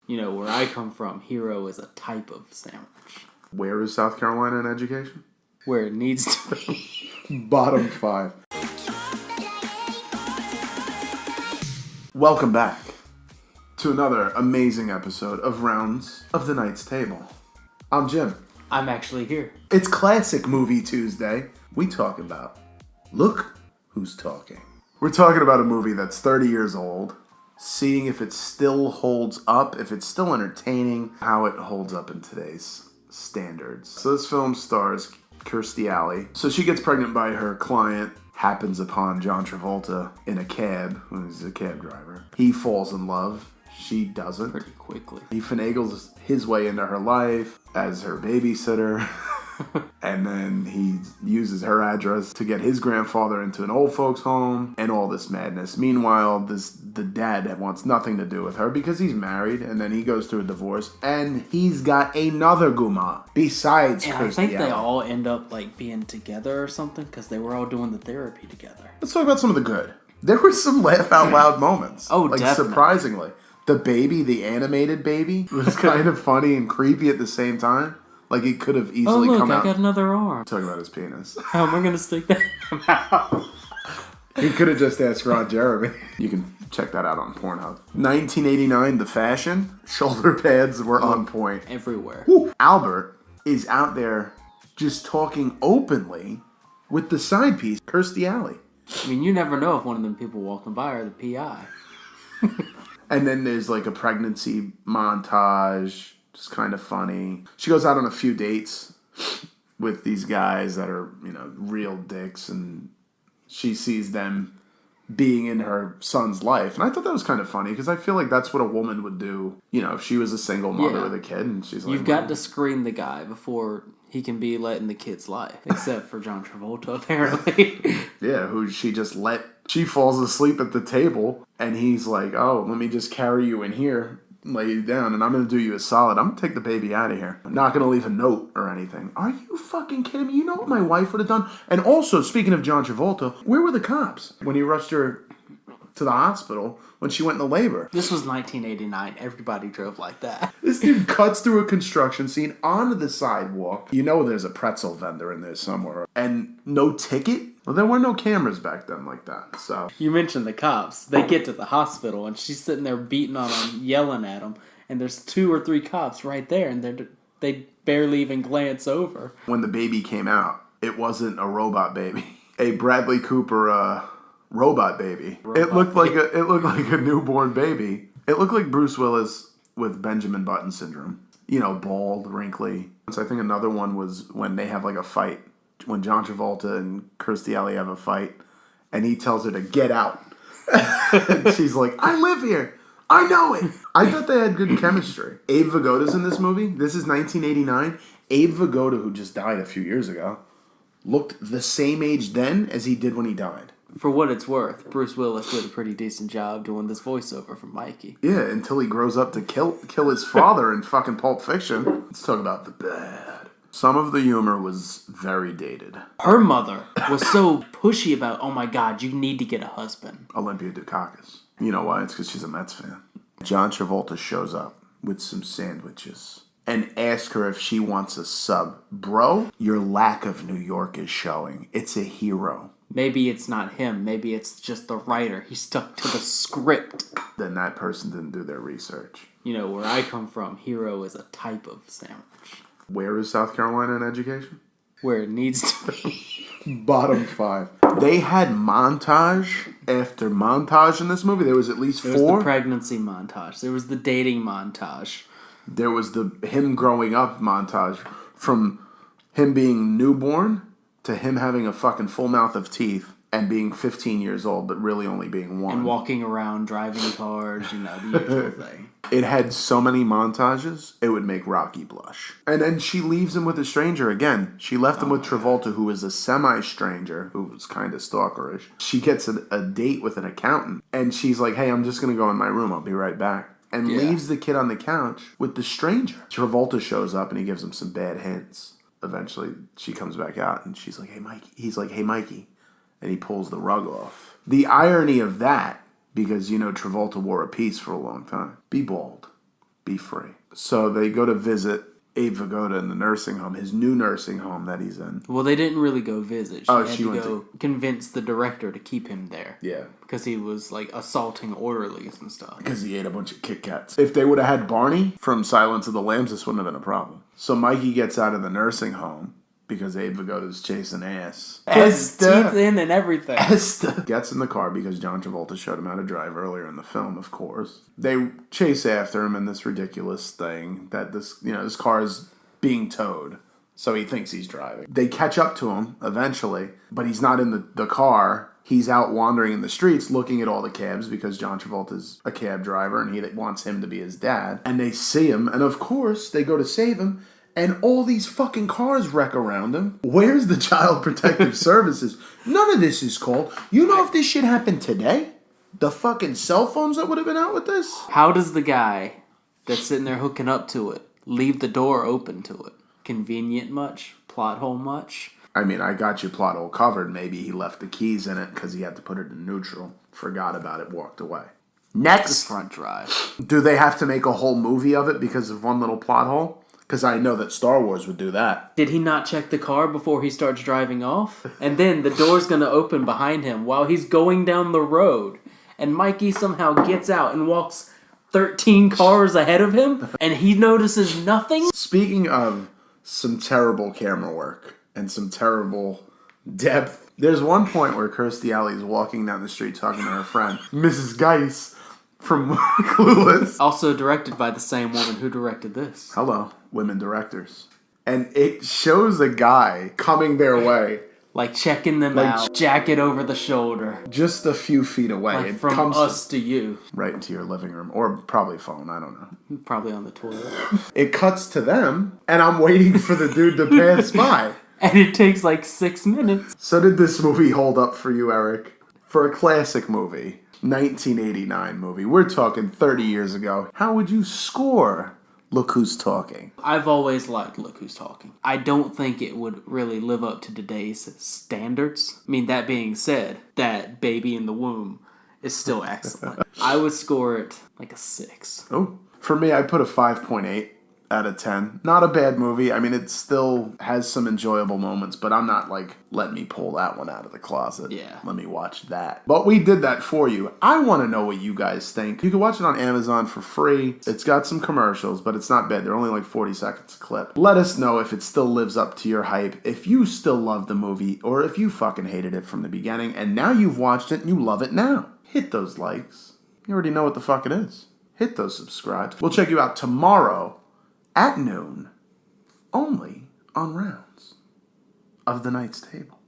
You know, where I come from, hero is a type of sandwich. Where is South Carolina in education? Where it needs to be. Bottom 5. Welcome back to another amazing episode of Rounds of the Knight's Table. I'm Jim. I'm actually here. It's Classic Movie Tuesday. We talk about Look Who's Talking. We're talking about a movie that's 30 years old, seeing if it still holds up, if it's still entertaining, how it holds up in today's standards. So this film stars Kirstie Alley. So she gets pregnant by her client, happens upon John Travolta in a cab, who's a cab driver. He falls in love. She doesn't. Pretty quickly. He finagles his way into her life as her babysitter. And then he uses her address to get his grandfather into an old folks home and all this madness. Meanwhile, the dad wants nothing to do with her because he's married, and then he goes through a divorce and he's got another guma besides Kirstie Alley. I think they all end up like being together or something because they were all doing the therapy together. Let's talk about some of the good. There were some laugh out loud moments. Oh, like, definitely. Surprisingly. The baby, the animated baby, was kind of funny and creepy at the same time. Like, it could have easily come out. I got another arm. Talking about his penis. How am I going to stick that in my mouth? He could have just asked Ron Jeremy. You can check that out on Pornhub. 1989, the fashion. Shoulder pads were on point. Everywhere. Woo. Albert is out there just talking openly with the side piece, Kirstie Alley. I mean, you never know if one of them people walking by are the PI. And then there's like a pregnancy montage. Just kind of funny. She goes out on a few dates with these guys that are, real dicks, and she sees them being in her son's life. And I thought that was kind of funny because I feel like that's what a woman would do, if she was a single mother with a kid, and she's like, you've got to screen the guy before he can be let in the kid's life, except for John Travolta, apparently. Yeah, who she just she falls asleep at the table, and he's like, oh, let me just carry you in here, lay you down, and I'm going to do you a solid. I'm going to take the baby out of here. I'm not going to leave a note or anything. Are you fucking kidding me? You know what my wife would have done? And also, speaking of John Travolta, where were the cops when he rushed her to the hospital when she went into labor? This was 1989. Everybody drove like that. This dude cuts through a construction scene onto the sidewalk. There's a pretzel vendor in there somewhere. And no ticket? Well, there were no cameras back then like that, so. You mentioned the cops. They get to the hospital, and she's sitting there beating on him, yelling at him, and there's 2 or 3 cops right there, and they barely even glance over. When the baby came out, it wasn't a robot baby. A Bradley Cooper robot baby. It looked like a newborn baby. It looked like Bruce Willis with Benjamin Button syndrome. Bald, wrinkly. So I think another one was when they have like a fight. When John Travolta and Kirstie Alley have a fight, and he tells her to get out. And she's like, I live here. I know it. I thought they had good chemistry. Abe Vigoda's in this movie. This is 1989. Abe Vigoda, who just died a few years ago, looked the same age then as he did when he died. For what it's worth, Bruce Willis did a pretty decent job doing this voiceover for Mikey. Yeah, until he grows up to kill his father in fucking Pulp Fiction. Let's talk about the bad. Some of the humor was very dated. Her mother was so pushy about, oh my God, you need to get a husband. Olympia Dukakis. You know why? It's because she's a Mets fan. John Travolta shows up with some sandwiches and asks her if she wants a sub. Bro, your lack of New York is showing. It's a hero. Maybe it's not him. Maybe it's just the writer. He stuck to the script. Then that person didn't do their research. Where I come from, hero is a type of sandwich. Where is South Carolina in education? Where it needs to be. Bottom 5. They had montage after montage in this movie. There was at least 4. There was the pregnancy montage. There was the dating montage. There was the him growing up montage. From him being newborn to him having a fucking full mouth of teeth and being 15 years old, but really only being 1. And walking around, driving cars, the usual thing. It had so many montages, it would make Rocky blush. And then she leaves him with a stranger again. She left him with Travolta, who is a semi-stranger, who was kind of stalkerish. She gets a date with an accountant, and she's like, hey, I'm just going to go in my room. I'll be right back. And leaves the kid on the couch with the stranger. Travolta shows up, and he gives him some bad hints. Eventually, she comes back out, and she's like, hey, Mikey. He's like, hey, Mikey. And he pulls the rug off. The irony of that, because, Travolta wore a piece for a long time. Be bald. be free. So they go to visit Abe Vigoda in the nursing home, his new nursing home that he's in. Well, they didn't really go visit. She had went to go convince the director to keep him there. Yeah. Because he was, like, assaulting orderlies and stuff. Because he ate a bunch of Kit Kats. If they would have had Barney from Silence of the Lambs, this wouldn't have been a problem. So Mikey gets out of the nursing home because Abe Vigoda's chasing ass. His teeth in and everything. Esther gets in the car because John Travolta showed him how to drive earlier in the film, of course. They chase after him in this ridiculous thing that this car is being towed. So he thinks he's driving. They catch up to him eventually, but he's not in the car. He's out wandering in the streets looking at all the cabs because John Travolta's a cab driver and he wants him to be his dad. And they see him, and of course, they go to save him, and all these fucking cars wreck around him. Where's the Child Protective Services? None of this is called. You know if this shit happened today? The fucking cell phones that would have been out with this? How does the guy that's sitting there hooking up to it leave the door open to it? Convenient much? Plot hole much? I mean, I got your plot hole covered. Maybe he left the keys in it because he had to put it in neutral. Forgot about it, walked away. Next. The front drive. Do they have to make a whole movie of it because of one little plot hole? Because I know that Star Wars would do that. Did he not check the car before he starts driving off? And then the door's going to open behind him while he's going down the road. And Mikey somehow gets out and walks 13 cars ahead of him. And he notices nothing? Speaking of some terrible camera work and some terrible depth, there's one point where Kirstie Alley is walking down the street talking to her friend, Mrs. Geis from Clueless. Also directed by the same woman who directed this. Hello, women directors. And it shows a guy coming their way. Like checking them out, jacket over the shoulder. Just a few feet away. Like it from comes us to you. right into your living room. Or probably phone, I don't know. Probably on the toilet. It cuts to them, and I'm waiting for the dude to pass by. And it takes like 6 minutes. So did this movie hold up for you, Eric? For a classic movie, 1989 movie, we're talking 30 years ago, how would you score Look Who's Talking? I've always liked Look Who's Talking. I don't think it would really live up to today's standards. I mean, that being said, that baby in the womb is still excellent. I would score it like a 6. Oh, for me, I put a 5.8 out of 10. Not a bad movie. I mean, it still has some enjoyable moments, but I'm not like, let me pull that one out of the closet. Yeah. Let me watch that. But we did that for you. I want to know what you guys think. You can watch it on Amazon for free. It's got some commercials, but it's not bad. They're only like 40 seconds a clip. Let us know if it still lives up to your hype, if you still love the movie, or if you fucking hated it from the beginning, and now you've watched it and you love it now. Hit those likes. You already know what the fuck it is. Hit those subscribes. We'll check you out tomorrow at noon, only on Rounds of the Knight's Table.